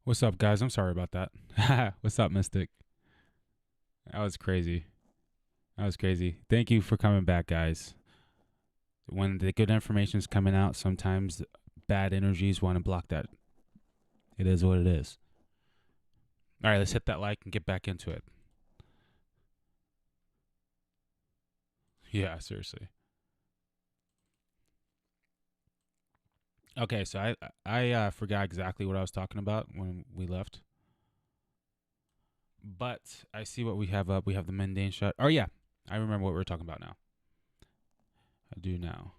What's up, guys? I'm sorry about that. What's up, Mystic? That was crazy. That was crazy. Thank you for coming back, guys. When the good information is coming out, sometimes bad energies want to block that. It is what it is. All right, let's hit that like and get back into it. Yeah, seriously. Okay, so I forgot exactly what I was talking about when we left. But I see what we have up. We have the mundane shot. Oh, yeah. I remember what we're talking about now. I do now.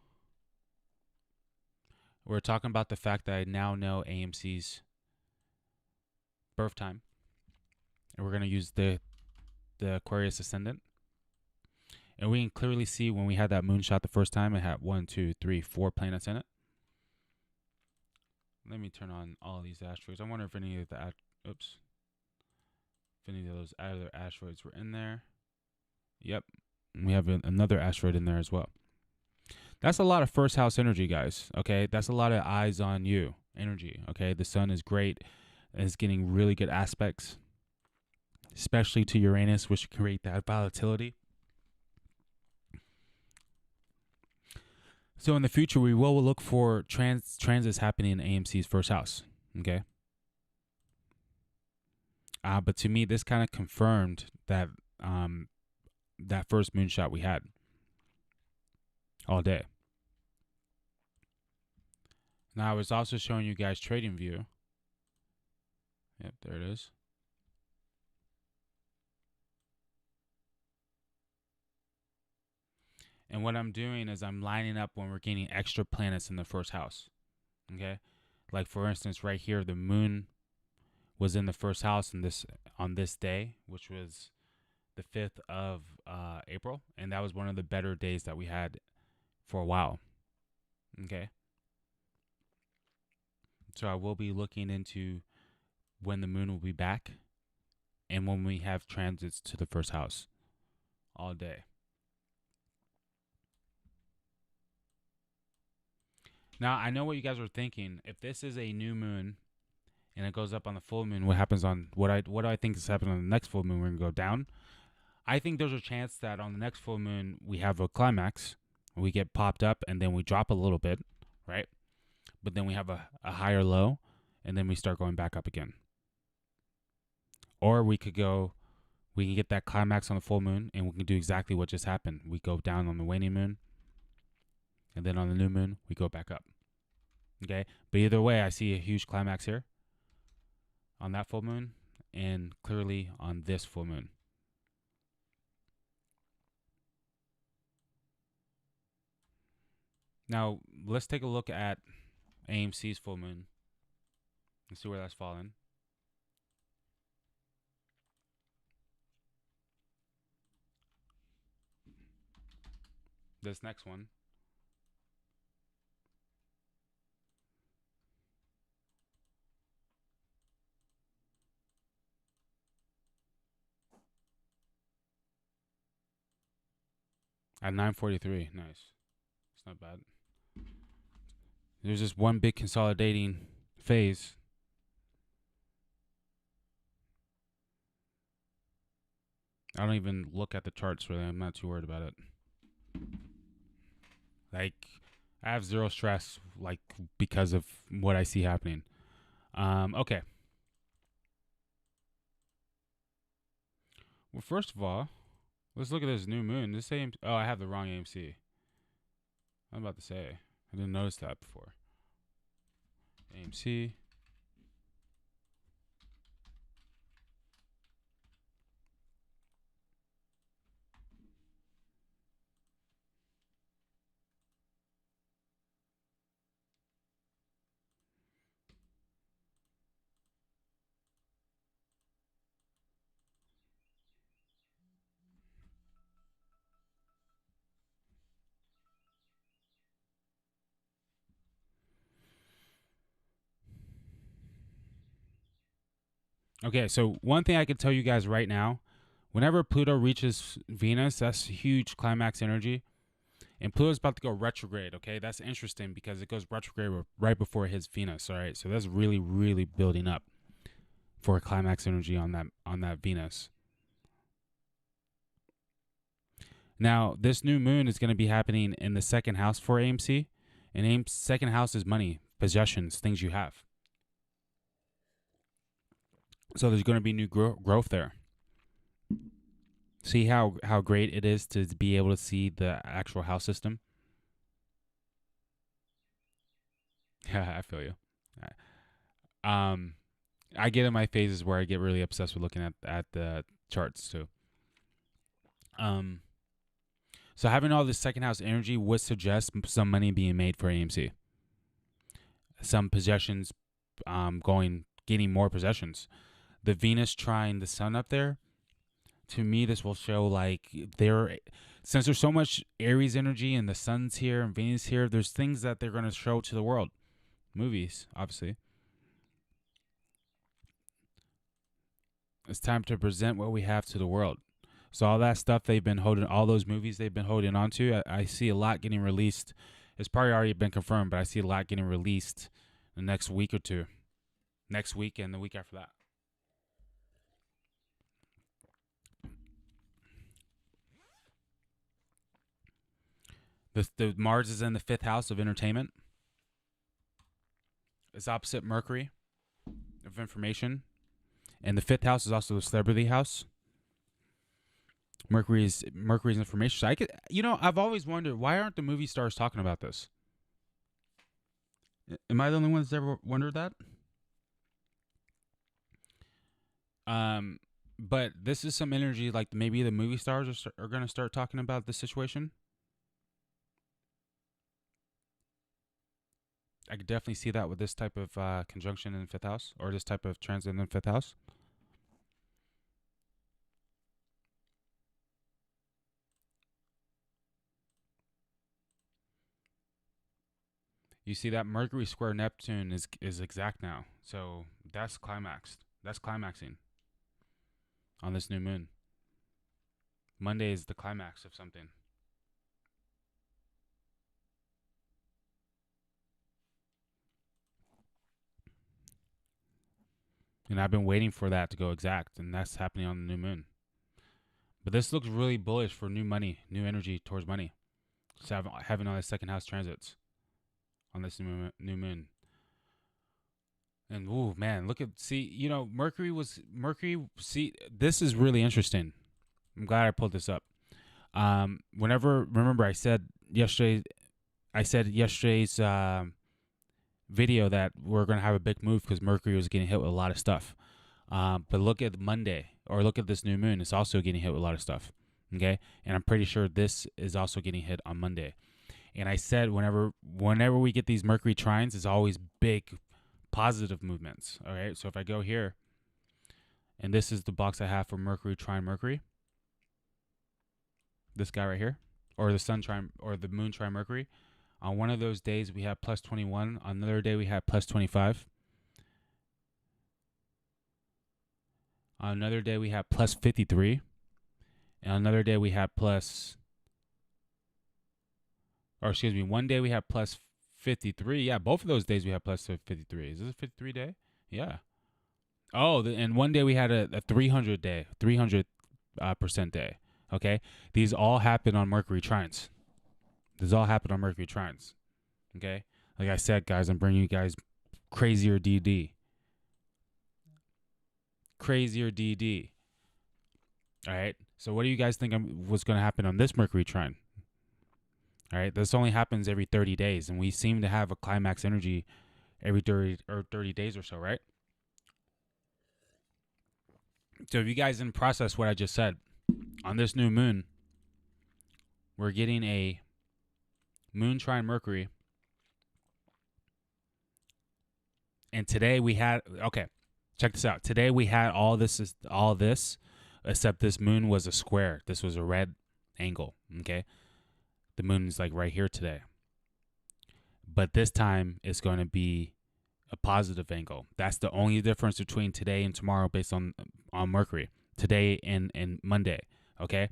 We're talking about the fact that I now know AMC's birth time. And we're going to use the Aquarius ascendant. And we can clearly see when we had that moonshot the first time, it had 1, 2, 3, 4 planets in it. Let me turn on all these asteroids. I wonder if any of the if any of those other asteroids were in there. Yep, we have another asteroid in there as well. That's a lot of first house energy, guys. Okay, that's a lot of eyes on you energy. Okay, the sun is great. It's getting really good aspects, especially to Uranus, which can create that volatility. So in the future, we will look for transits happening in AMC's first house. Okay. But to me, this kind of confirmed that that first moonshot we had all day. Now I was also showing you guys trading view. Yep, there it is. And what I'm doing is I'm lining up when we're gaining extra planets in the first house. Okay? Like for instance, right here, the moon was in the first house on this day, which was the 5th of April. And that was one of the better days that we had for a while. Okay? So I will be looking into when the moon will be back and when we have transits to the first house all day. Now, I know what you guys are thinking. If this is a new moon and it goes up on the full moon, what happens on what do I think is happening on the next full moon? We're going to go down. I think there's a chance that on the next full moon we have a climax. We get popped up and then we drop a little bit, right? But then we have a higher low and then we start going back up again. Or we can get that climax on the full moon and we can do exactly what just happened. We go down on the waning moon and then on the new moon, we go back up. Okay? But either way, I see a huge climax here on that full moon and clearly on this full moon. Now, let's take a look at AMC's full moon and see where that's fallen. This next one. At 9:43, nice. It's not bad. There's just one big consolidating phase. I don't even look at the charts really. I'm not too worried about it. Like, I have zero stress, like, because of what I see happening. Okay. Well, first of all, let's look at this new moon. This AMC. Oh, I have the wrong AMC. I'm about to say. I didn't notice that before. AMC. Okay, so one thing I can tell you guys right now, whenever Pluto reaches Venus, that's huge climax energy. And Pluto's about to go retrograde, okay? That's interesting because it goes retrograde right before it hits Venus, all right? So that's really, really building up. for climax energy on that Venus. Now, this new moon is going to be happening in the second house for AMC, and second house is money, possessions, things you have. So there's going to be new growth there. See how great it is to be able to see the actual house system? Yeah, I feel you. I get in my phases where I get really obsessed with looking at the charts too. So having all this second house energy would suggest some money being made for AMC. Some possessions, getting more possessions. The Venus trine the sun up there, to me, this will show like since there's so much Aries energy and the sun's here and Venus here, there's things that they're going to show to the world. Movies, obviously. It's time to present what we have to the world. So all that stuff they've been holding, all those movies they've been holding on to, I see a lot getting released. It's probably already been confirmed, but I see a lot getting released the next week or two. Next week and the week after that. The Mars is in the 5th house of entertainment. It's opposite Mercury of information. And the 5th house is also the celebrity house. Mercury's information. So I've always wondered, why aren't the movie stars talking about this? Am I the only one that's ever wondered that? But this is some energy like maybe the movie stars are going to start talking about this situation. I could definitely see that with this type of conjunction in the 5th house, or this type of transit in the 5th house. You see that Mercury square Neptune is exact now. So that's climaxed. That's climaxing on this new moon. Monday is the climax of something. And I've been waiting for that to go exact, and that's happening on the new moon. But this looks really bullish for new money, new energy towards money. Just having all the second house transits on this new moon. And ooh, man, Mercury, this is really interesting. I'm glad I pulled this up. Remember I said yesterday's video that we're going to have a big move because Mercury was getting hit with a lot of stuff. But look at Monday, or look at this new moon. It's also getting hit with a lot of stuff. Okay. And I'm pretty sure this is also getting hit on Monday. And I said, whenever we get these Mercury trines, it's always big positive movements. All right. So if I go here, and this is the box I have for Mercury trine Mercury, this guy right here, or the sun trine, or the moon trine Mercury. On one of those days, we have plus 21. On another day, we have plus 25. On another day, we have plus 53. And on another day, we have one day we have plus 53. Yeah, both of those days we have plus 53. Is this a 53 day? Yeah. Oh, and one day we had a 300 day, 300% day. Okay? These all happen on Mercury trines. Okay? Like I said, guys, I'm bringing you guys crazier DD. All right? So what do you guys think was going to happen on this Mercury trine? All right? This only happens every 30 days, and we seem to have a climax energy every 30 days or so, right? So if you guys didn't process what I just said, on this new moon, we're getting a moon trine Mercury. And today we had, check this out. Today we had all this, except this moon was a square. This was a red angle, okay? The moon is like right here today. But this time it's going to be a positive angle. That's the only difference between today and tomorrow based on Mercury. Today and Monday, okay?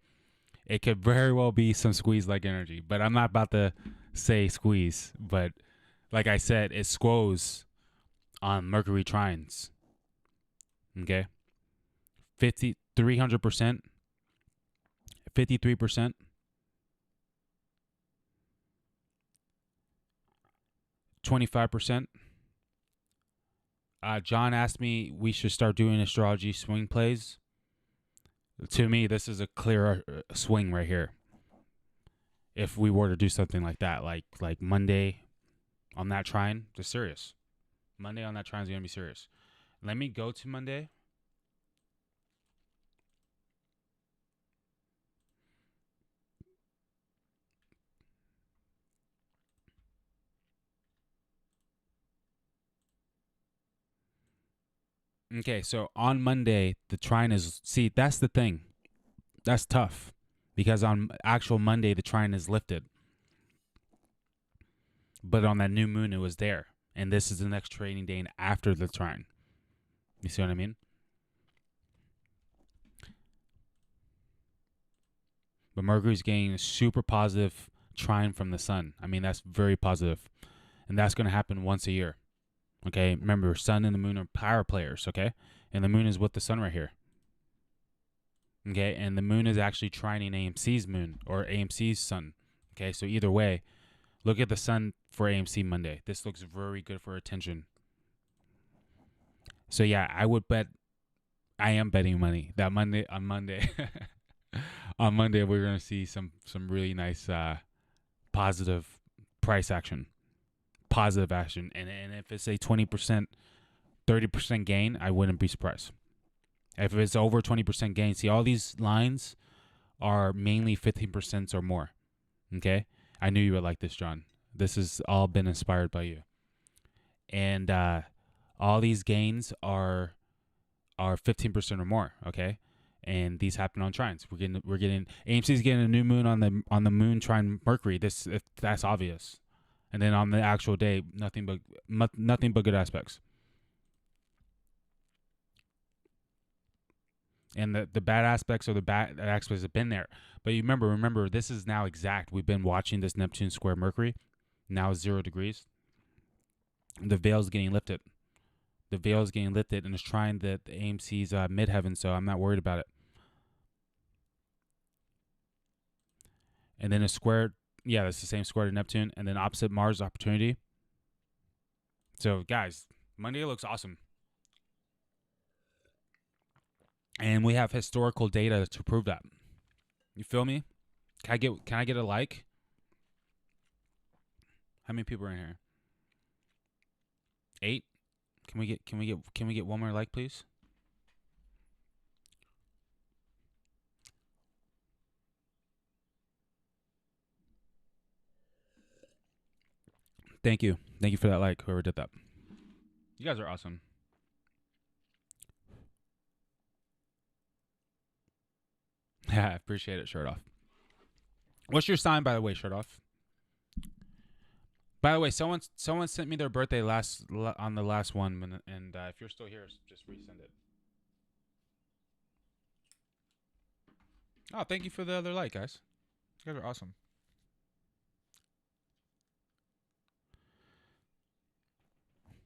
It could very well be some squeeze-like energy, but I'm not about to say squeeze. But like I said, it squoze on Mercury trines, Okay, 300%, 53%, 25%. John asked me we should start doing astrology swing plays. To me, this is a clear swing right here. If we were to do something like that, like Monday on that trine, just serious. Monday on that trine is gonna be serious. Let me go to Monday. Okay, so on Monday, the trine is, see, that's the thing. That's tough because on actual Monday, the trine is lifted. But on that new moon, it was there. And this is the next trading day after the trine. You see what I mean? But Mercury's getting a super positive trine from the sun. I mean, that's very positive. And that's going to happen once a year. Okay? Remember, sun and the moon are power players, okay? And the moon is with the sun right here. Okay? And the moon is actually trining AMC'S moon or AMC'S sun. Okay? So either way, look at the sun for AMC Monday. This looks very good for attention. So yeah, I would bet, I am betting money that on Monday, on Monday we're gonna see some really nice positive price action, and if it's a 20%, 30% gain, I wouldn't be surprised. If it's over 20% gain, see all these lines are mainly 15% or more. Okay, I knew you would like this, John. This has all been inspired by you, and all these gains are 15% or more. Okay, and these happen on trines. We're getting AMC's getting a new moon on the moon trine Mercury. That's obvious, and then on the actual day, nothing but good aspects. And the bad aspects or the bad aspects have been there. But you remember, this is now exact. We've been watching this Neptune square Mercury. Now 0 degrees. The veil's getting lifted. The veil is getting lifted, and it's trying the AMC's midheaven, so I'm not worried about it. And then a square, yeah, that's the same square to Neptune, and then opposite Mars opportunity. So, guys, Monday looks awesome. And we have historical data to prove that. You feel me? Can I get a like? How many people are in here? 8? Can we get one more like, please? Thank you. Thank you for that like, whoever did that. You guys are awesome. Yeah, I appreciate it, Shirt Off. What's your sign, by the way, Shirt Off? By the way, someone sent me their birthday on the last one, and if you're still here, just resend it. Oh, thank you for the other like, guys. You guys are awesome.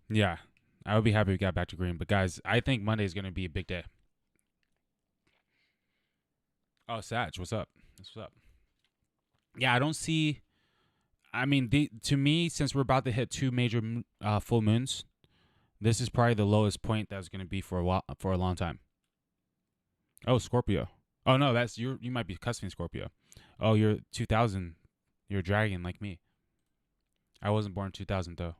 Yeah, I would be happy we got back to green. But guys, I think Monday is going to be a big day. Oh, Sag, what's up? What's up? Yeah, I don't see. I mean, to me, since we're about to hit 2 major full moons, this is probably the lowest point that's going to be for a long time. Oh, Scorpio. Oh no, that's you might be cusping Scorpio. Oh, you're 2000. You're a dragon like me. I wasn't born 2000 though.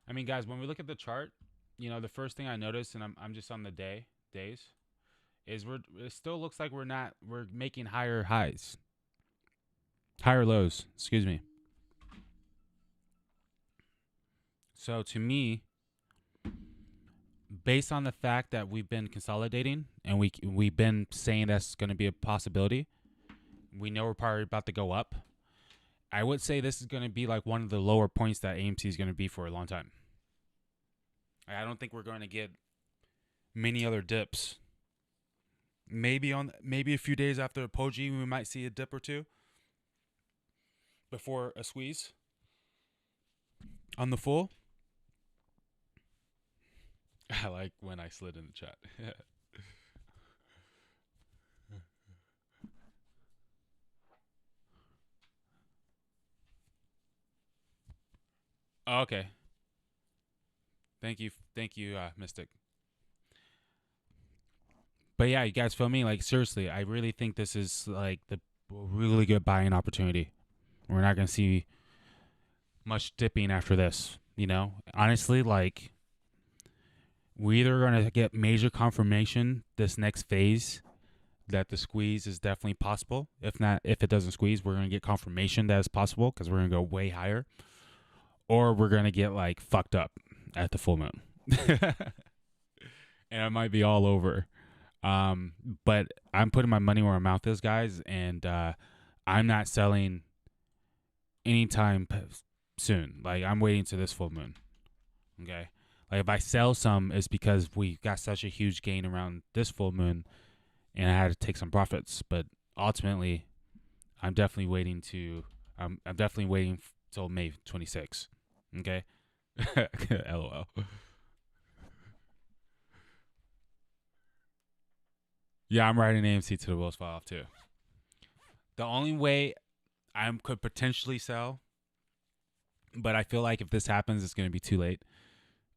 I mean, guys, when we look at the chart, the first thing I noticed, and I'm just on the days, is it still looks like we're making higher highs, higher lows. Excuse me. So to me, based on the fact that we've been consolidating and we've been saying that's going to be a possibility, we know we're probably about to go up. I would say this is going to be like one of the lower points that AMC is going to be for a long time. I don't think we're going to get many other dips. Maybe a few days after Poji, we might see a dip or two before a squeeze on the full. I like when I slid in the chat. Oh, okay. Thank you, Mystic. But yeah, you guys feel me? Like seriously, I really think this is like the really good buying opportunity. We're not gonna see much dipping after this. You know, honestly, like we're either gonna get major confirmation this next phase that the squeeze is definitely possible. If not, if it doesn't squeeze, we're gonna get confirmation that it's possible because we're gonna go way higher, or we're gonna get like fucked up at the full moon, and it might be all over. But I'm putting my money where my mouth is, guys, and I'm not selling anytime soon. Like I'm waiting to this full moon. Okay, like if I sell some, it's because we got such a huge gain around this full moon, and I had to take some profits. But ultimately, I'm definitely waiting to. I'm definitely waiting till May 26th. Okay, LOL. Yeah, I'm writing AMC to the Wills file off too. The only way I could potentially sell, but I feel like if this happens, it's going to be too late,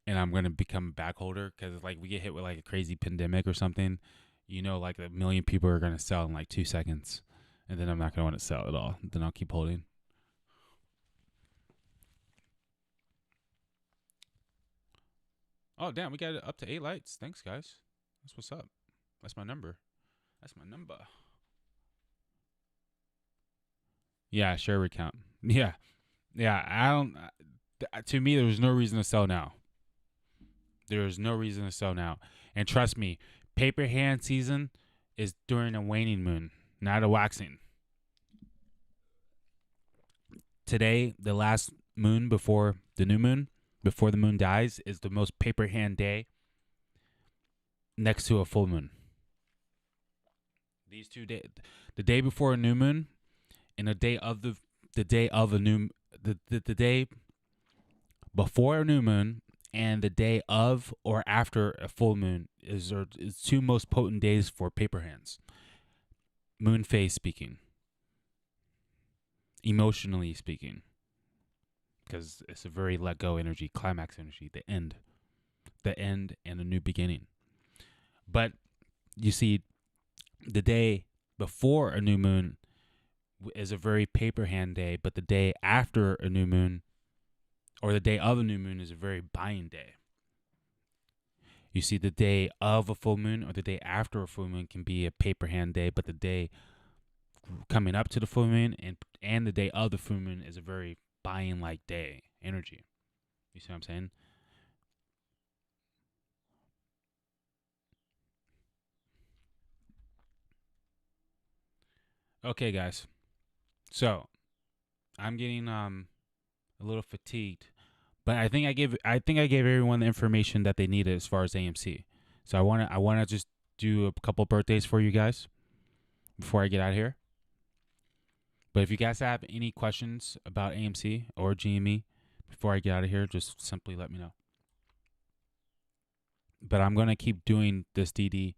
and I'm going to become a back holder because like we get hit with like a crazy pandemic or something, you know, like 1,000,000 people are going to sell in like 2 seconds, and then I'm not going to want to sell at all. Then I'll keep holding. Oh damn, we got it up to 8 lights. Thanks guys. That's what's up. That's my number. That's my number. Yeah, share recount. Yeah, yeah. I don't. To me, there's no reason to sell now. There is no reason to sell now. And trust me, paper hand season is during a waning moon, not a waxing. Today, the last moon before the new moon, before the moon dies, is the most paper hand day next to a full moon. These 2 days, the day before a new moon and the day of the day of a new the day before a new moon and the day of or after a full moon is 2 most potent days for paper hands. Moon phase speaking, emotionally speaking, because it's a very let go energy, climax energy, the end and a new beginning. But you see, the day before a new moon is a very paper hand day, but the day after a new moon or the day of a new moon is a very buying day. You see, the day of a full moon or the day after a full moon can be a paper hand day, but the day coming up to the full moon and the day of the full moon is a very buying like day energy. You see what I'm saying? Okay, guys. So I'm getting a little fatigued, but I think I gave everyone the information that they needed as far as AMC. So I wanna just do a couple birthdays for you guys before I get out of here. But if you guys have any questions about AMC or GME before I get out of here, just simply let me know. But I'm going to keep doing this DD.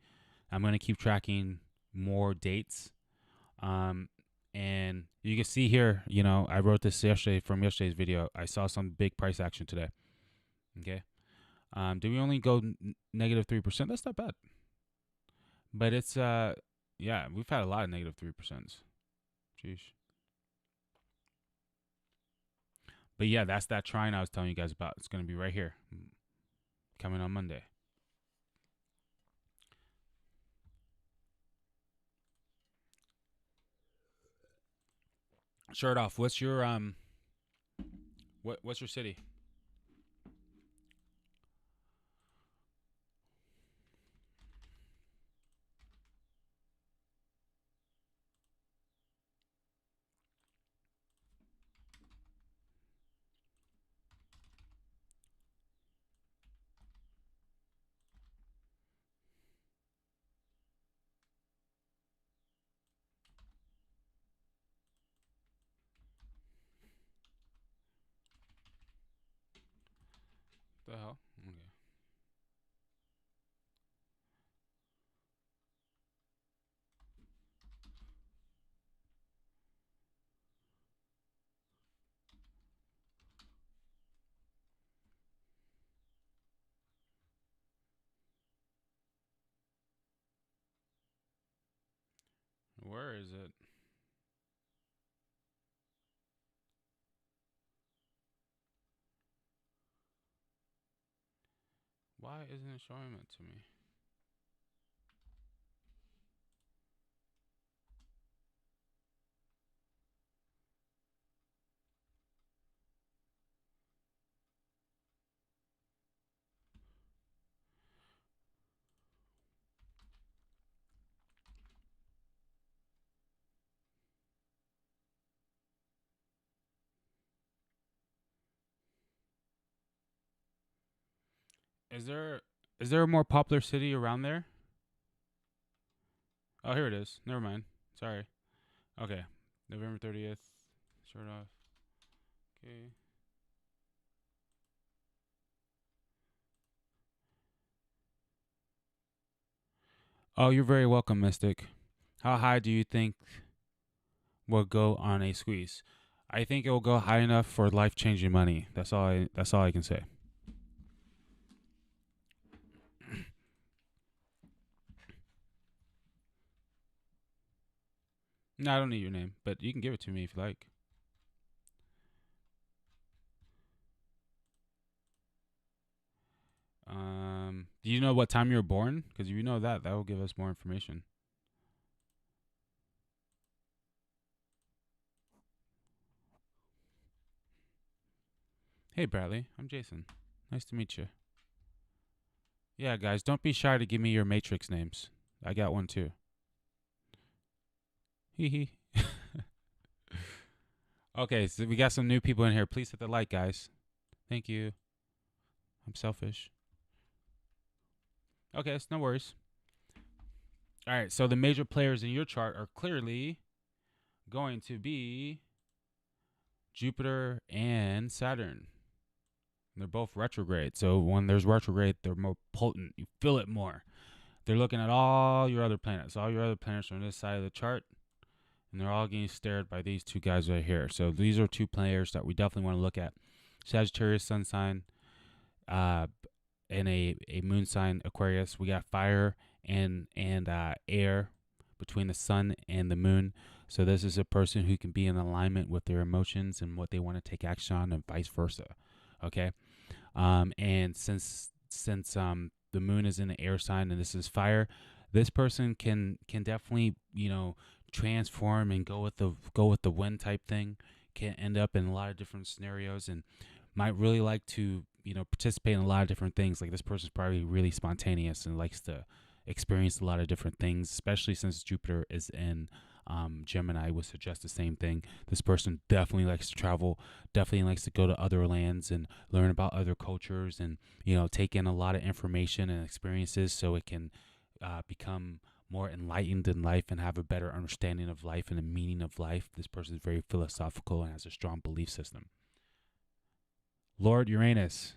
I'm going to keep tracking more dates. And you can see here, you know, I wrote this yesterday from yesterday's video. I saw some big price action today. Okay. Did we only go negative 3%? That's not bad. But it's, yeah, we've had a lot of negative 3%. Jeez. But yeah, that's that trine I was telling you guys about. It's going to be right here, coming on Monday. Shirt off. What's your what's your city? Where is it? Why isn't it showing it to me? Is there a more popular city around there? Oh, here it is. Never mind. Sorry. Okay. November 30th. Start off. Okay. Oh, you're very welcome, Mystic. How high do you think will go on a squeeze? I think it will go high enough for life-changing money. That's all I can say. No, I don't need your name, but you can give it to me if you like. Do you know what time you were born? Because if you know that, that will give us more information. Hey, Bradley. I'm Jason. Nice to meet you. Yeah, guys, don't be shy to give me your Matrix names. I got one too. Hee hee. Okay, so we got some new people in here. Please hit the like, guys. Thank you. I'm selfish. Okay, it's no worries. All right, so the major players in your chart are clearly going to be Jupiter and Saturn. They're both retrograde. So when there's retrograde, they're more potent. You feel it more. They're looking at all your other planets. All your other planets are on this side of the chart. And they're all getting stared by these two guys right here. So these are two players that we definitely want to look at. Sagittarius sun sign and a moon sign Aquarius. We got fire and air between the sun and the moon. So this is a person who can be in alignment with their emotions and what they want to take action on, and vice versa. Okay, and since the moon is in the air sign and this is fire, this person can definitely transform and go with the wind type thing. Can end up in a lot of different scenarios and might really like to participate in a lot of different things. Like this person's probably really spontaneous and likes to experience a lot of different things, especially since Jupiter is in Gemini, would suggest the same thing. This person definitely likes to travel, definitely likes to go to other lands and learn about other cultures and take in a lot of information and experiences so it can become more enlightened in life and have a better understanding of life and the meaning of life. This person is very philosophical and has a strong belief system. Lord Uranus,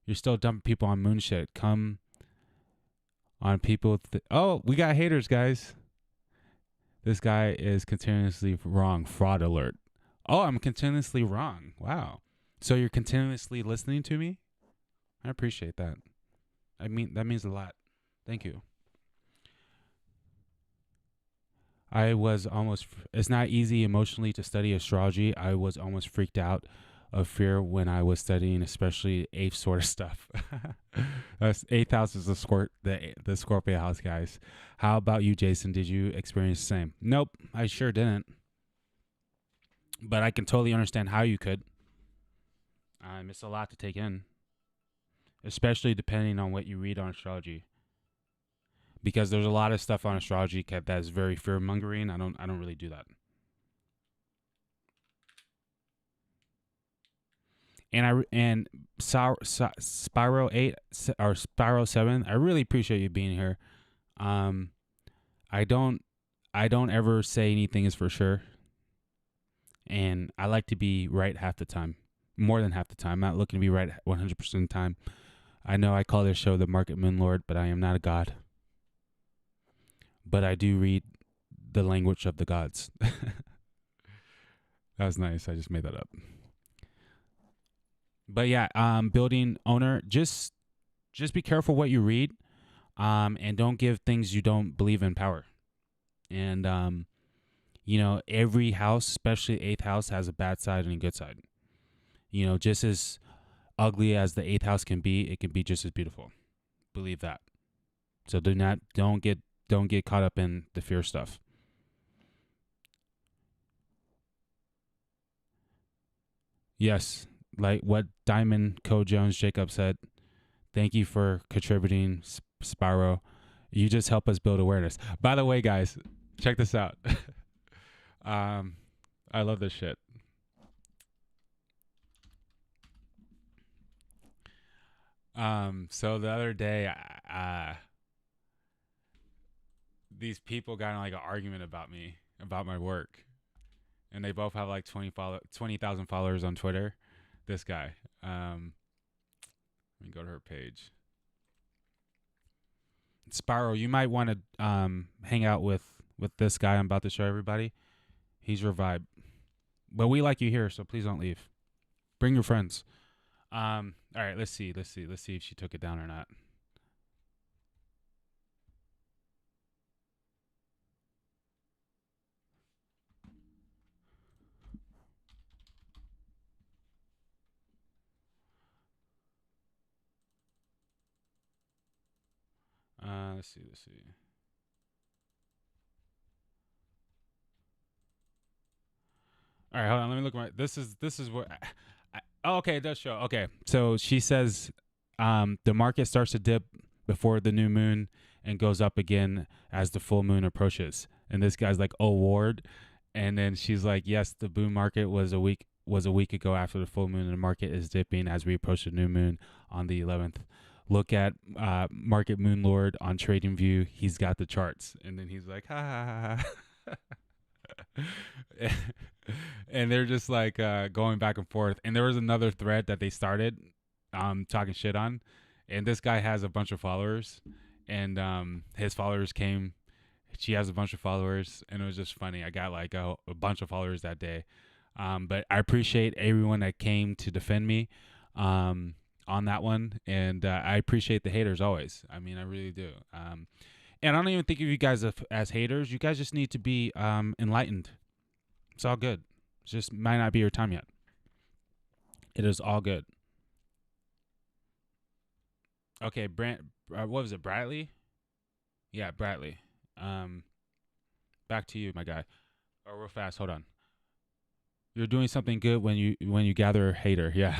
you're still dumping people on moon shit. Come on people. Oh, we got haters, guys. This guy is continuously wrong. Fraud alert. Oh, I'm continuously wrong. Wow. So you're continuously listening to me? I appreciate that. I mean, that means a lot. Thank you. It's not easy emotionally to study astrology. I was almost freaked out of fear when I was studying, especially 8th sort of stuff. 8th house is the Scorpio house, guys. How about you, Jason? Did you experience the same? Nope, I sure didn't. But I can totally understand how you could. It's a lot to take in, especially depending on what you read on astrology. Because there's a lot of stuff on astrology that is very fear mongering. I don't really do that. And Spiral 8 or Spiral 7, I really appreciate you being here. I don't ever say anything is for sure. And I like to be right half the time. More than half the time. I'm not looking to be right 100% of the time. I know I call this show the Market Moon Lord, but I am not a god. But I do read the language of the gods. That was nice. I just made that up. But yeah, building owner, just be careful what you read, and don't give things you don't believe in power. And Every house, especially eighth house, has a bad side and a good side. Just as ugly as the eighth house can be, it can be just as beautiful. Believe that. So don't get caught up in the fear stuff. Yes, like what Diamond Co Jones Jacob said. Thank you for contributing, Spyro. You just help us build awareness. By the way, guys, check this out. I love this shit. So the other day, these people got in like an argument about me, about my work, and they both have like 20,000 followers on Twitter. This guy. Let me go to her page. Spyro, you might want to hang out with this guy I'm about to show everybody. He's your vibe. But we like you here, so please don't leave. Bring your friends. All right, let's see if she took it down or not. Let's see. All right, hold on. Let me look at my. This is what. Okay, it does show. Okay, so she says, the market starts to dip before the new moon and goes up again as the full moon approaches. And this guy's like, "Oh, Ward," and then she's like, "Yes, the boom market was a week ago after the full moon, and the market is dipping as we approach the new moon on the 11th. Look at Market Moon Lord on TradingView. He's got the charts." And then he's like, "Ha ha ha." And they're just like going back and forth. And there was another thread that they started talking shit on. And this guy has a bunch of followers. And his followers came. She has a bunch of followers. And it was just funny. I got like a bunch of followers that day. But I appreciate everyone that came to defend me on that one. And I appreciate the haters always. I mean, I really do. And I don't even think of you guys as haters. You guys just need to be enlightened. It's all good. It just might not be your time yet. It is all good. Okay, what was it, Bradley? Yeah, Bradley. Back to you, my guy. Oh, real fast. Hold on. You're doing something good when you gather a hater. Yeah.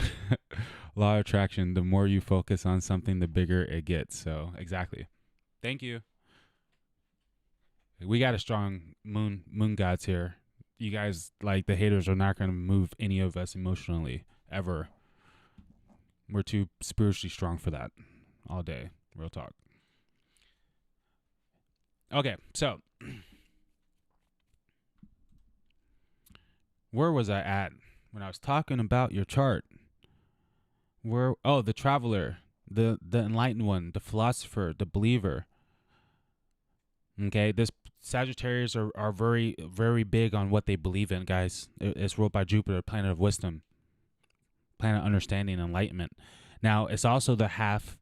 Law of attraction. The more you focus on something, the bigger it gets. So exactly. Thank you. We got a strong moon gods here. You guys, like, the haters are not going to move any of us emotionally ever. We're too spiritually strong for that all day. Real talk. Okay, so where was I at when I was talking about your chart? The traveler, the enlightened one, the philosopher, the believer. Okay, this Sagittarius are very, very big on what they believe in, guys. It's ruled by Jupiter, planet of wisdom, planet of understanding, enlightenment. Now, it's also the half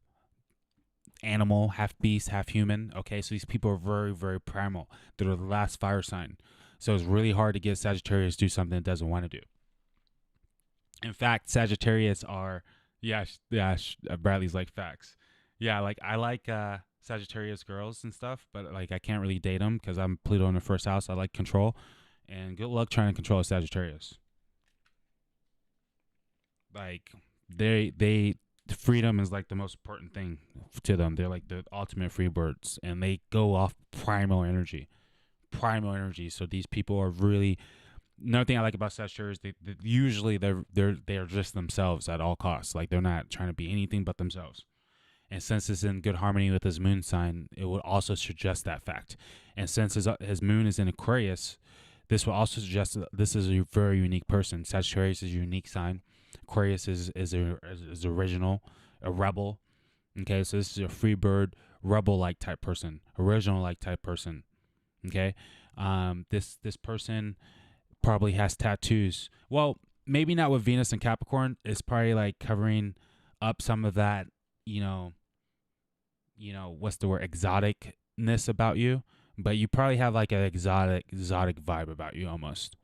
animal, half beast, half human. Okay, so these people are very, very primal. They're the last fire sign. So it's really hard to get Sagittarius to do something it doesn't want to do. In fact, Sagittarius are, Bradley's like facts. Yeah, like I like Sagittarius girls and stuff, but like I can't really date them because I'm Pluto in the first house. I like control, and good luck trying to control a Sagittarius. Like they freedom is like the most important thing to them. They're like the ultimate free birds, and they go off primal energy. So these people are really. Another thing I like about Sagittarius, they usually they're just themselves at all costs. Like they're not trying to be anything but themselves. And since it's in good harmony with his moon sign, it would also suggest that fact. And since his moon is in Aquarius, this will also suggest that this is a very unique person. Sagittarius is a unique sign. Aquarius is original, a rebel. Okay, so this is a free bird, rebel-like type person, original-like type person. Okay, this person probably has tattoos. Well, maybe not with Venus and Capricorn. It's probably like covering up some of that, what's the word, exoticness about you. but you probably have like an exotic vibe about you almost.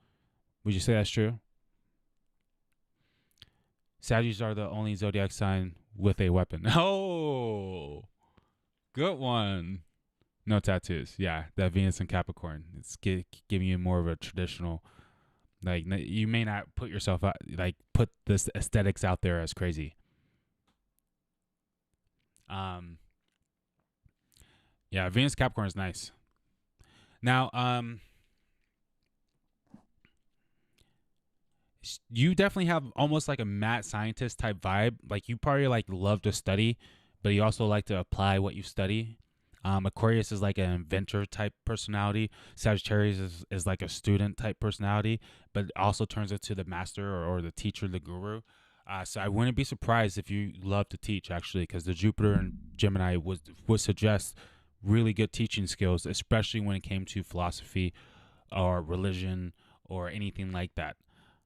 Would you say that's true? Sagittarius are the only zodiac sign with a weapon. Oh, good one. No tattoos. Yeah, that Venus and Capricorn. It's giving you more of a traditional. Like you may not put yourself out, like put this aesthetics out there as crazy. Um, yeah, Venus Capricorn is nice. Now, you definitely have almost like a mad scientist type vibe. Like you probably like love to study, but you also like to apply what you study. Aquarius is like an inventor type personality. Sagittarius is like a student type personality, but also turns into the master or the teacher, the guru. So I wouldn't be surprised if you love to teach actually, because the Jupiter and Gemini would suggest really good teaching skills, especially when it came to philosophy or religion or anything like that.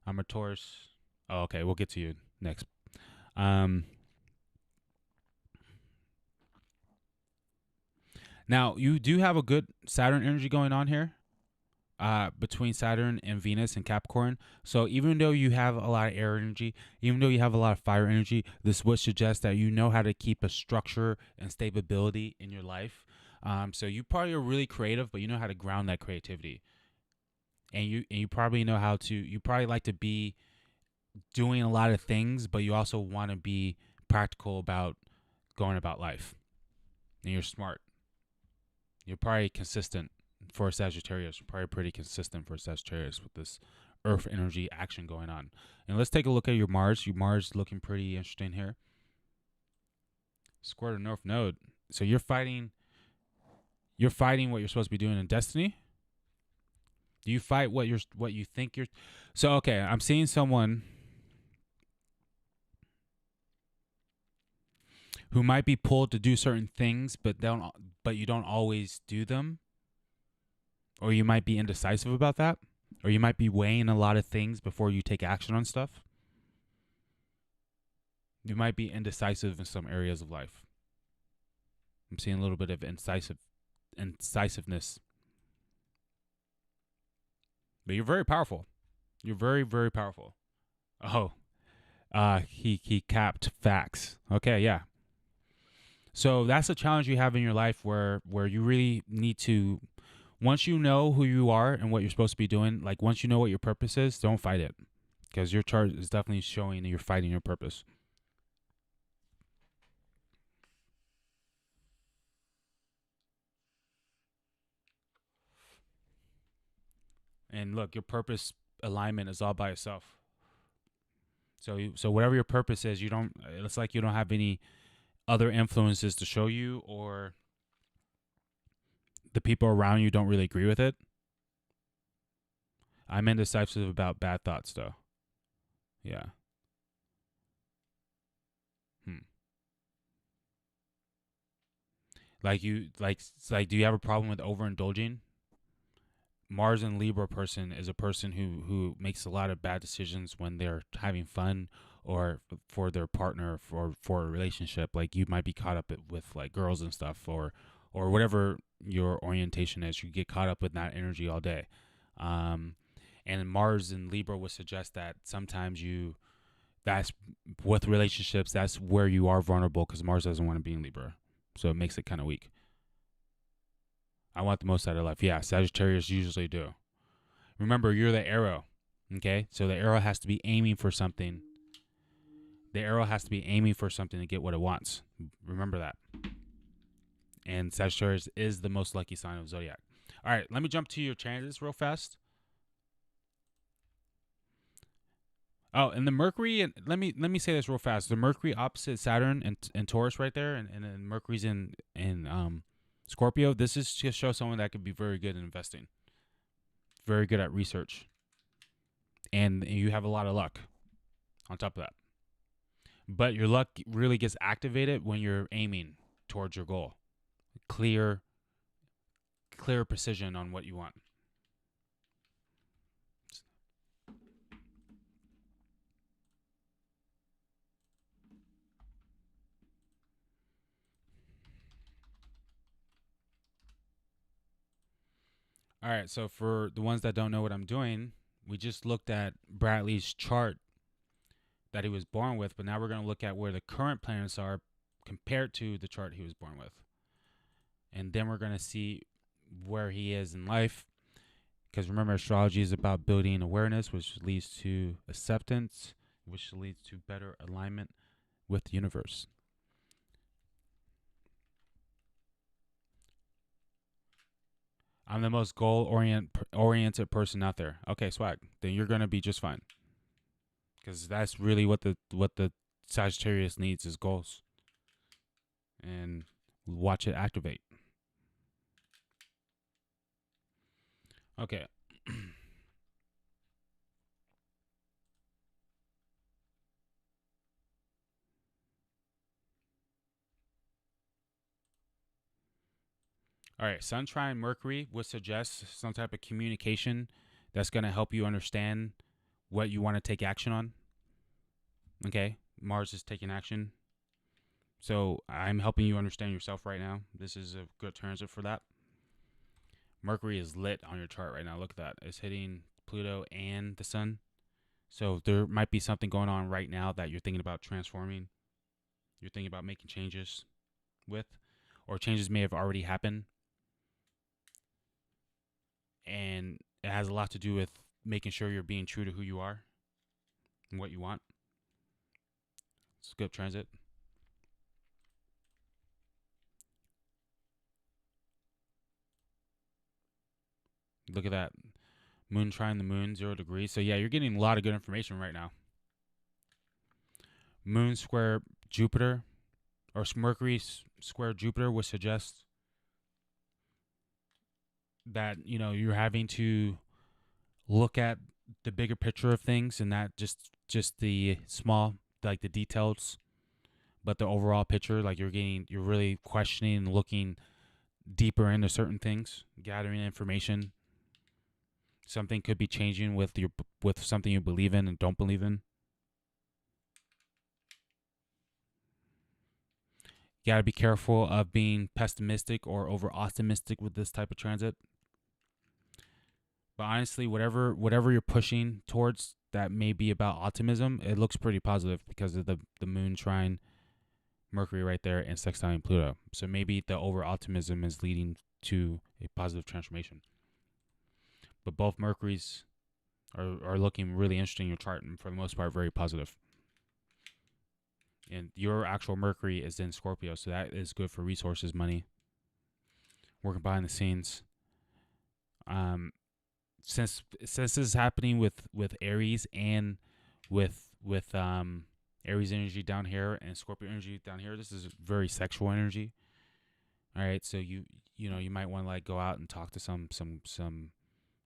I'm a Taurus. Oh, okay, we'll get to you next. Now you do have a good Saturn energy going on here, between Saturn and Venus and Capricorn. So even though you have a lot of air energy, even though you have a lot of fire energy, this would suggest that you know how to keep a structure and stability in your life. So you probably are really creative, but you know how to ground that creativity, and you probably know how to. You probably like to be doing a lot of things, but you also want to be practical about going about life, and you're smart. You're probably consistent for Sagittarius. You're probably pretty consistent for Sagittarius with this Earth energy action going on. And let's take a look at your Mars. Your Mars looking pretty interesting here. Square to North Node. So you're fighting. You're fighting what you're supposed to be doing in Destiny. Do you fight what you think you're? So okay, I'm seeing someone who might be pulled to do certain things, but you don't always do them, or you might be indecisive about that, or you might be weighing a lot of things before you take action on stuff. You might be indecisive in some areas of life. I'm seeing a little bit of indecisiveness, but you're very powerful. You're very, very powerful. Oh, he capped facts. Okay, yeah. So that's a challenge you have in your life where you really need to, once you know who you are and what you're supposed to be doing, like once you know what your purpose is, don't fight it, because your chart is definitely showing that you're fighting your purpose. And look, your purpose alignment is all by itself. So whatever your purpose is, you don't. It's like you don't have any other influences to show you, or the people around you don't really agree with it. I'm indecisive about bad thoughts, though. Yeah. Hmm. Do you have a problem with overindulging? Mars and Libra person is a person who makes a lot of bad decisions when they're having fun, or for their partner, for a relationship. Like you might be caught up with like girls and stuff, or whatever your orientation is. You get caught up with that energy all day. Um, and Mars and Libra would suggest that sometimes that's with relationships, that's where you are vulnerable, because Mars doesn't want to be in Libra, so it makes it kind of weak. I want the most out of life. Yeah, Sagittarius usually do. Remember, you're the arrow. Okay? So the arrow has to be aiming for something. The arrow has to be aiming for something to get what it wants. Remember that. And Sagittarius is the most lucky sign of zodiac. All right, let me jump to your transits real fast. Oh, and the Mercury, and let me say this real fast. The Mercury opposite Saturn and Taurus right there, and Mercury's in Scorpio. This is to show someone that could be very good in investing, very good at research, and you have a lot of luck on top of that. But your luck really gets activated when you're aiming towards your goal. Clear precision on what you want. All right, so for the ones that don't know what I'm doing, we just looked at Bradley's chart that he was born with, but now we're going to look at where the current planets are compared to the chart he was born with. And then we're going to see where he is in life. Because remember, astrology is about building awareness, which leads to acceptance, which leads to better alignment with the universe. I'm the most goal-oriented person out there. Okay, swag. Then you're going to be just fine. Because that's really what the Sagittarius needs is goals. And watch it activate. Okay. All right. Sun trine Mercury would suggest some type of communication that's going to help you understand what you want to take action on. Okay. Mars is taking action. So I'm helping you understand yourself right now. This is a good transit for that. Mercury is lit on your chart right now. Look at that. It's hitting Pluto and the sun. So there might be something going on right now that you're thinking about transforming. You're thinking about making changes with, or changes may have already happened. And it has a lot to do with making sure you're being true to who you are and what you want. It's a good transit. Look at that. Moon trine the moon, 0 degrees. So yeah, you're getting a lot of good information right now. Moon square Jupiter, or Mercury square Jupiter would suggest that, you know, you're having to look at the bigger picture of things and not just the small, like the details, but the overall picture. Like you're really questioning and looking deeper into certain things, gathering information. Something could be changing with something you believe in and don't believe in. You got to be careful of being pessimistic or over optimistic with this type of transit. But honestly, whatever you're pushing towards that may be about optimism, it looks pretty positive because of the moon trine Mercury right there and sextiling Pluto. So maybe the over optimism is leading to a positive transformation. But both Mercuries are looking really interesting in your chart, and for the most part, very positive. And your actual Mercury is in Scorpio, so that is good for resources, money, working behind the scenes. Since this is happening with Aries and with Aries energy down here and Scorpio energy down here, this is very sexual energy. All right, so you might want to like go out and talk to some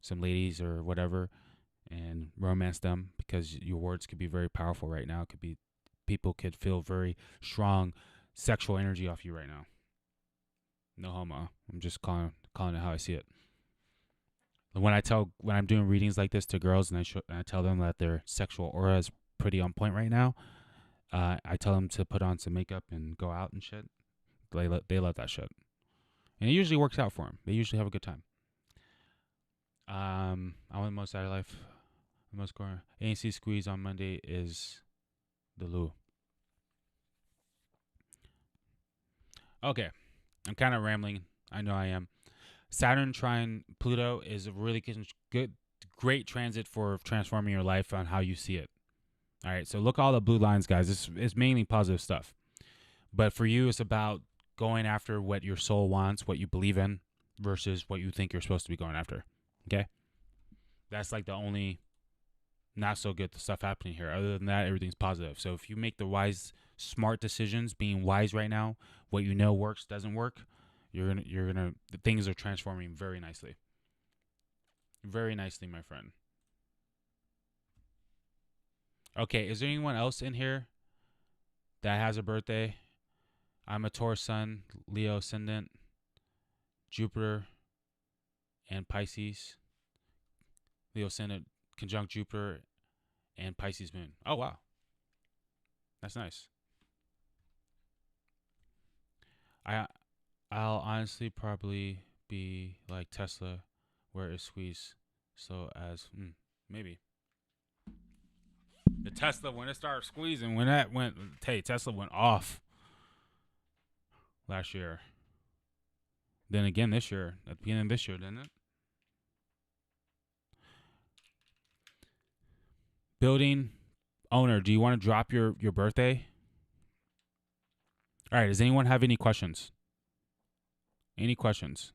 ladies or whatever and romance them, because your words could be very powerful right now. It could be people could feel very strong sexual energy off you right now. No homo. I'm just calling it how I see it. When I'm doing readings like this to girls and I tell them that their sexual aura is pretty on point right now, I tell them to put on some makeup and go out and shit. They love that shit, and it usually works out for them. They usually have a good time. I want the most out of life. The most score. AMC squeeze on Monday is the Lou. Okay, I'm kind of rambling. I know I am. Saturn trine Pluto is a really great transit for transforming your life on how you see it. All right, so look at all the blue lines, guys. This is mainly positive stuff. But for you, it's about going after what your soul wants, what you believe in, versus what you think you're supposed to be going after. Okay? That's like the only not so good stuff happening here. Other than that, everything's positive. So if you make the wise, smart decisions, being wise right now, what you know works, doesn't work, the things are transforming very nicely. Very nicely, my friend. Okay, is there anyone else in here that has a birthday? I'm a Taurus sun, Leo ascendant, Jupiter, and Pisces. Leo ascendant conjunct Jupiter and Pisces moon. Oh, wow. That's nice. I'll honestly probably be like Tesla Where is squeeze? So as maybe the Tesla, when it started squeezing, when that went, hey, Tesla went off last year. Then again this year, at the beginning of this year, didn't it? Building owner, do you want to drop your birthday? All right, does anyone have any questions? Any questions?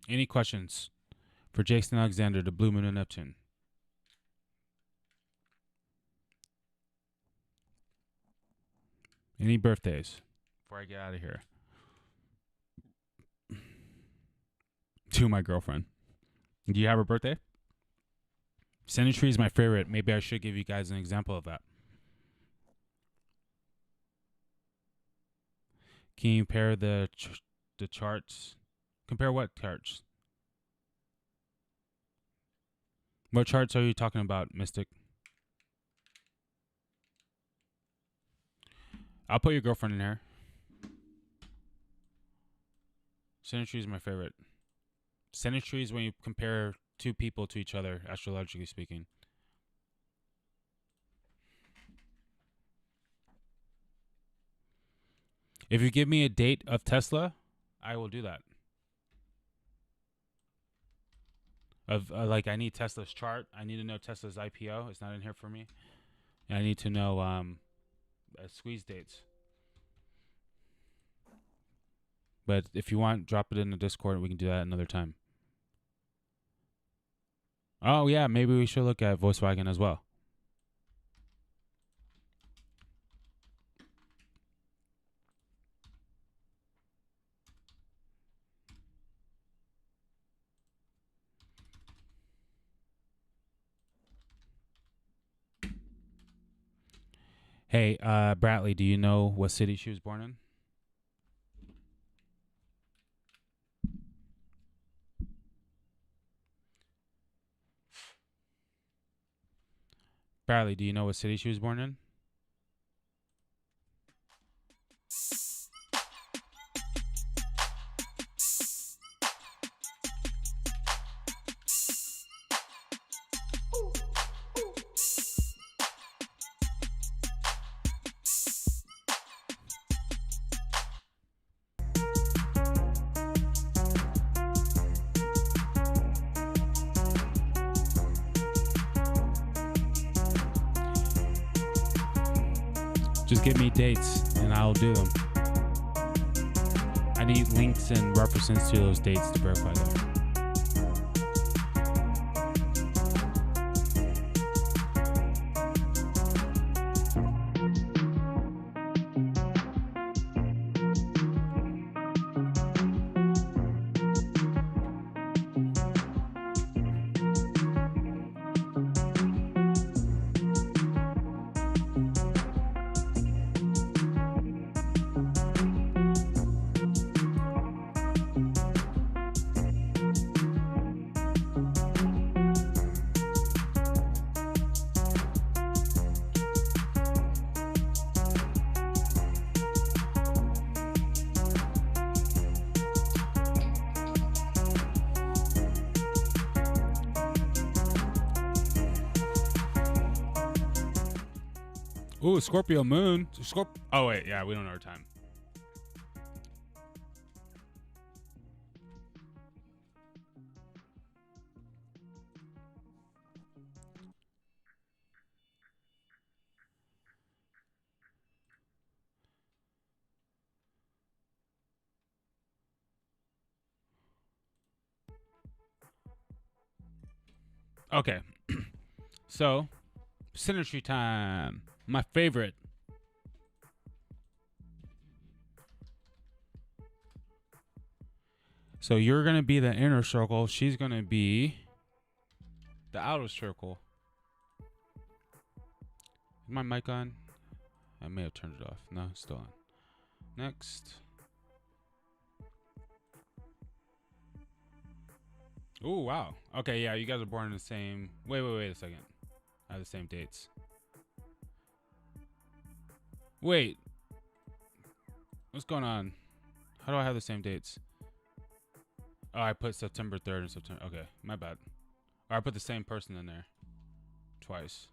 Any questions for Jason Alexander, the Blue Moon of Neptune? Any birthdays before I get out of here? To my girlfriend. Do you have a birthday? Sinistry is my favorite. Maybe I should give you guys an example of that. Can you compare the charts? Compare what charts? What charts are you talking about, Mystic? I'll put your girlfriend in here. Sinistry is my favorite. Sinistry is when you compare two people to each other, astrologically speaking. If you give me a date of Tesla, I will do that. Like, I need Tesla's chart. I need to know Tesla's IPO. It's not in here for me. And I need to know squeeze dates. But if you want, drop it in the Discord. We can do that another time. Oh, yeah. Maybe we should look at Volkswagen as well. Hey, Bradley, do you know what city she was born in? Bradley, do you know what city she was born in? Just give me dates and I'll do them. I need links and references to those dates to verify them. Ooh, Scorpio moon. Oh, wait. Yeah, we don't know our time. Okay. So, Synergy time. My favorite. So you're going to be the inner circle. She's going to be the outer circle. Is my mic on? I may have turned it off. No, it's still on. Next. Oh, wow. Okay, yeah, you guys are born in the same... Wait a second. I have the same dates. Wait, what's going on? How do I have the same dates? Oh, I put September 3rd and September. Okay, my bad. Or I put the same person in there twice.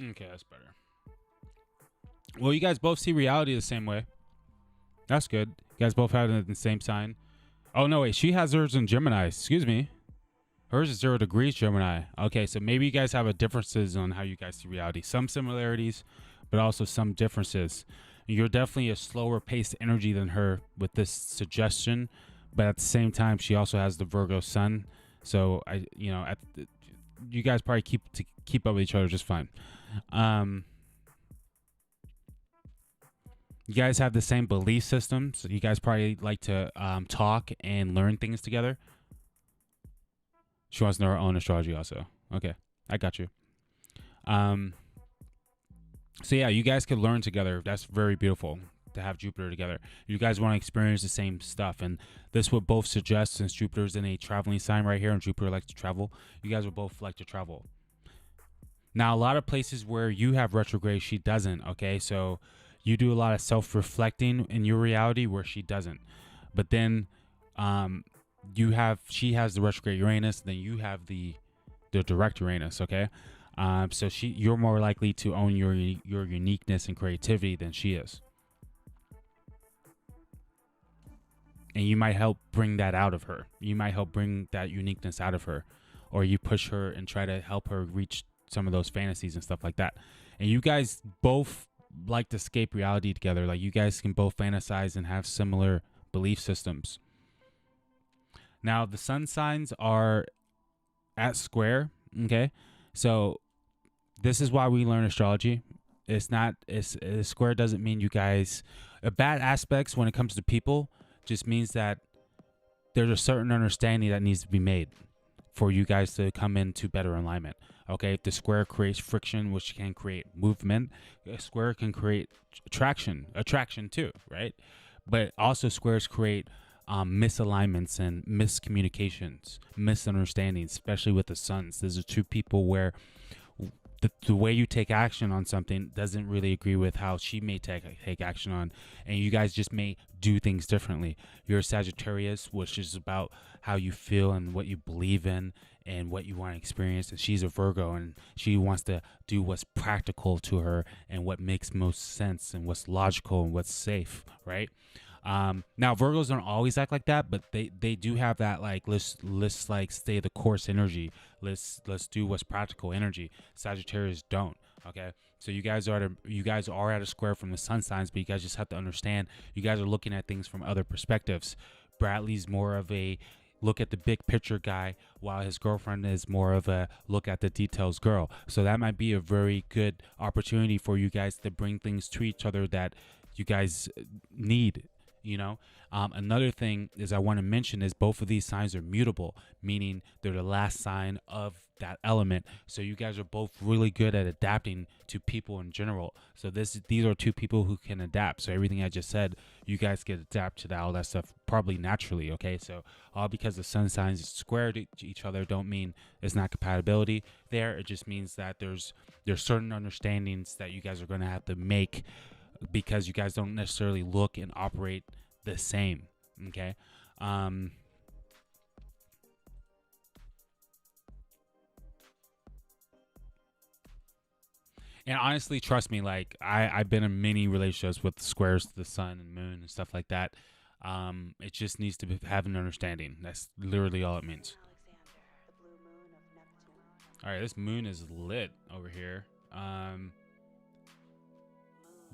Okay, that's better. Well, you guys both see reality the same way. That's good. You guys both have it in the same sign. Oh, no, wait. She has hers in Gemini. Excuse me. Hers is 0 degrees Gemini. Okay, so maybe you guys have a differences on how you guys see reality. Some similarities, but also some differences. You're definitely a slower paced energy than her with this suggestion, but at the same time, she also has the Virgo sun. So you guys probably keep up with each other just fine. You guys have the same belief systems. So you guys probably like to talk and learn things together. She wants to know her own astrology also. Okay, I got you. So yeah, you guys could learn together. That's very beautiful to have Jupiter together. You guys want to experience the same stuff, and this would both suggest, since Jupiter's in a traveling sign right here, and Jupiter likes to travel, you guys would both like to travel. Now, a lot of places where you have retrograde, she doesn't. Okay, so you do a lot of self-reflecting in your reality where she doesn't. But then, she has the retrograde Uranus, then you have the direct Uranus. Okay, so you're more likely to own your uniqueness and creativity than she is, and you might help bring that out of her. You might help bring that uniqueness out of her, or you push her and try to help her reach some of those fantasies and stuff like that. And you guys both like to escape reality together. Like, you guys can both fantasize and have similar belief systems. Now, the sun signs are at square. Okay, so this is why we learn astrology. Square doesn't mean you guys bad aspects when it comes to people. Just means that there's a certain understanding that needs to be made for you guys to come into better alignment. Okay, if the square creates friction, which can create movement, a square can create attraction too, right? But also squares create misalignments and miscommunications, misunderstandings, especially with the suns. There's two people where the way you take action on something doesn't really agree with how she may take action on, and you guys just may do things differently. You're a Sagittarius, which is about how you feel and what you believe in and what you want to experience, and she's a Virgo, and she wants to do what's practical to her and what makes most sense and what's logical and what's safe, right? Now Virgos don't always act like that, but they do have that, like, let's like stay the course energy. Let's do what's practical energy. Sagittarius don't. Okay, so you guys are at a square from the sun signs, but you guys just have to understand you guys are looking at things from other perspectives. Bradley's more of a look at the big picture guy, while his girlfriend is more of a look at the details girl. So that might be a very good opportunity for you guys to bring things to each other that you guys need. Another thing is I want to mention is both of these signs are mutable, meaning they're the last sign of that element. So you guys are both really good at adapting to people in general. So these are two people who can adapt. So everything I just said, you guys can adapt to all that stuff probably naturally. Okay, so all because the sun signs square to each other don't mean it's not compatibility there. It just means that there's certain understandings that you guys are going to have to make, because you guys don't necessarily look and operate the same. Okay. And honestly, trust me, like I've been in many relationships with squares to the sun and moon and stuff like that. It just needs to have an understanding. That's literally all it means. All right, this moon is lit over here.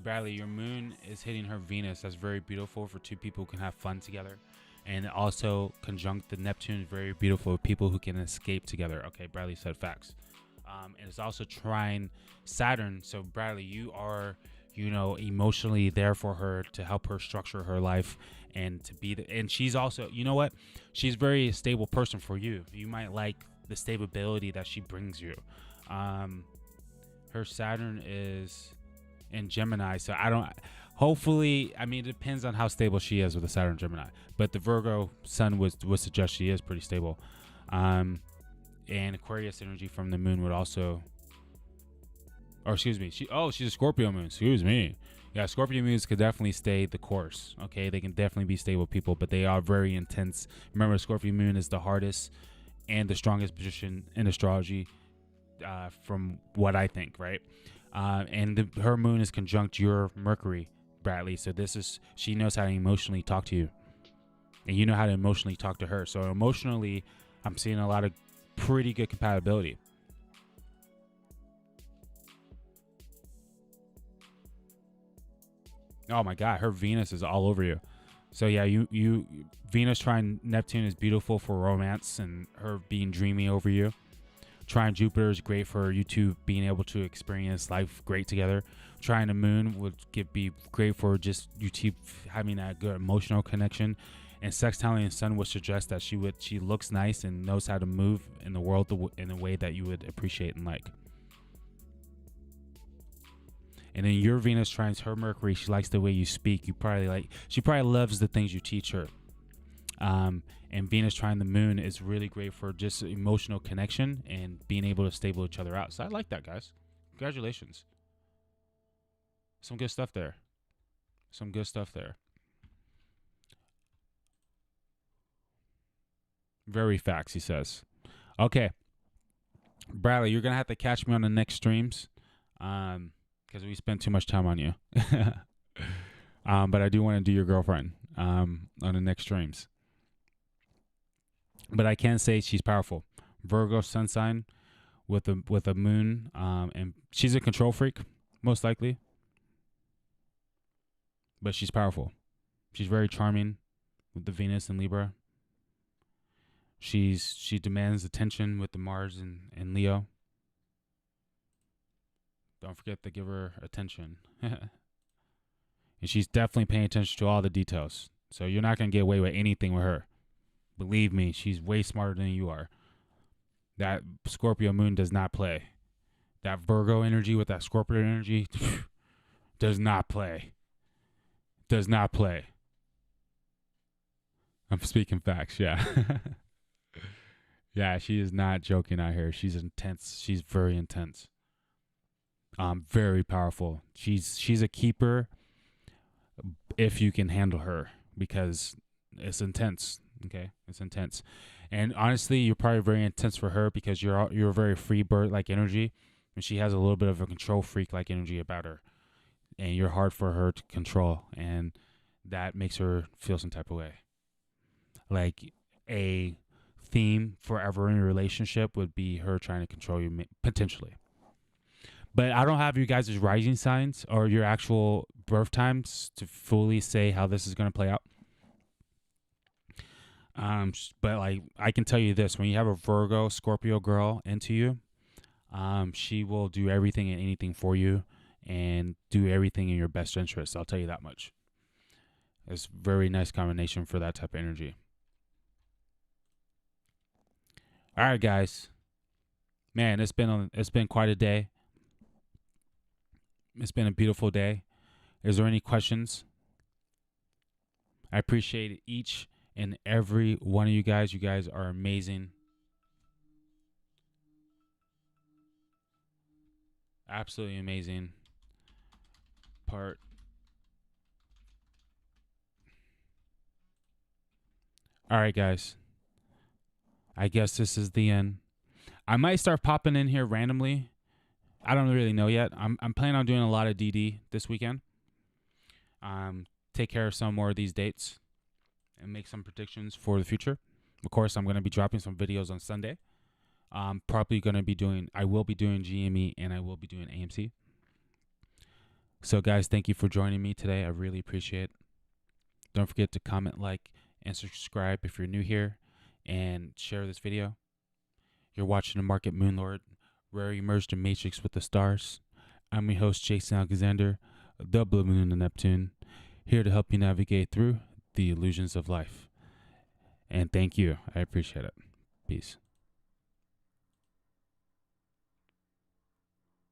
Bradley, your moon is hitting her Venus. That's very beautiful for two people who can have fun together. And also conjunct the Neptune is very beautiful for people who can escape together. Okay, Bradley said facts. And it's also trine Saturn. So Bradley, you emotionally there for her to help her structure her life and to be and she's also, she's a very stable person for you. You might like the stability that she brings you. Her Saturn is in Gemini, so hopefully, it depends on how stable she is with the Saturn Gemini, but the Virgo sun would suggest she is pretty stable. And Aquarius energy from the moon would also, or excuse me, she's a Scorpio moon. Excuse me. Yeah, Scorpio moons could definitely stay the course. Okay, they can definitely be stable people, but they are very intense. Remember, Scorpio moon is the hardest and the strongest position in astrology, from what I think, right? And her moon is conjunct your Mercury, Bradley. So she knows how to emotionally talk to you, and you know how to emotionally talk to her. So emotionally, I'm seeing a lot of pretty good compatibility. Oh my God, her Venus is all over you. So yeah, you Venus trine Neptune is beautiful for romance and her being dreamy over you. Trine Jupiter is great for you two being able to experience life great together. Trine the moon would be great for just you two having that good emotional connection. And sextiling sun would suggest that she looks nice and knows how to move in the world in a way that you would appreciate and like. And then your Venus trines her Mercury. She likes the way you speak. She probably loves the things you teach her. And Venus trine the moon is really great for just emotional connection and being able to stable each other out. So I like that, guys. Congratulations. Some good stuff there. Very facts, he says. Okay. Bradley, you're going to have to catch me on the next streams. Because we spent too much time on you. But I do want to do your girlfriend on the next streams. But I can say she's powerful. Virgo sun sign with a moon, and she's a control freak, most likely. But she's powerful. She's very charming with the Venus and Libra. She demands attention with the Mars and Leo. Don't forget to give her attention. And she's definitely paying attention to all the details. So you're not going to get away with anything with her. Believe me, she's way smarter than you are. That Scorpio moon does not play. That Virgo energy with that Scorpio energy does not play. I'm speaking facts, yeah. Yeah, she is not joking out here. She's intense. She's very intense. Very powerful. She's a keeper if you can handle her, because it's intense. Okay, it's intense. And honestly, you're probably very intense for her because you're a very free bird like energy, and she has a little bit of a control freak like energy about her, and you're hard for her to control, and that makes her feel some type of way. Like a theme forever in your relationship would be her trying to control you potentially. But I don't have you guys' rising signs or your actual birth times to fully say how this is going to play out. But like I can tell you this: when you have a Virgo Scorpio girl into you, she will do everything and anything for you, and do everything in your best interest. I'll tell you that much. It's a very nice combination for that type of energy. All right, guys. Man, it's been quite a day. It's been a beautiful day. Is there any questions? I appreciate each and every one of you guys. You guys are amazing. Absolutely amazing. All right, guys. I guess this is the end. I might start popping in here randomly. I don't really know yet. I'm planning on doing a lot of DD this weekend. Take care of some more of these dates and make some predictions for the future. Of course, I'm going to be dropping some videos on Sunday. I will be doing GME and I will be doing AMC. So guys, thank you for joining me today. I really appreciate it. Don't forget to comment, like, and subscribe if you're new here, and share this video. You're watching the Market Moonlord, where you merge the matrix with the stars. I'm your host, Jason Alexander, the blue moon of Neptune, here to help you navigate through the illusions of life. And thank you. I appreciate it. Peace.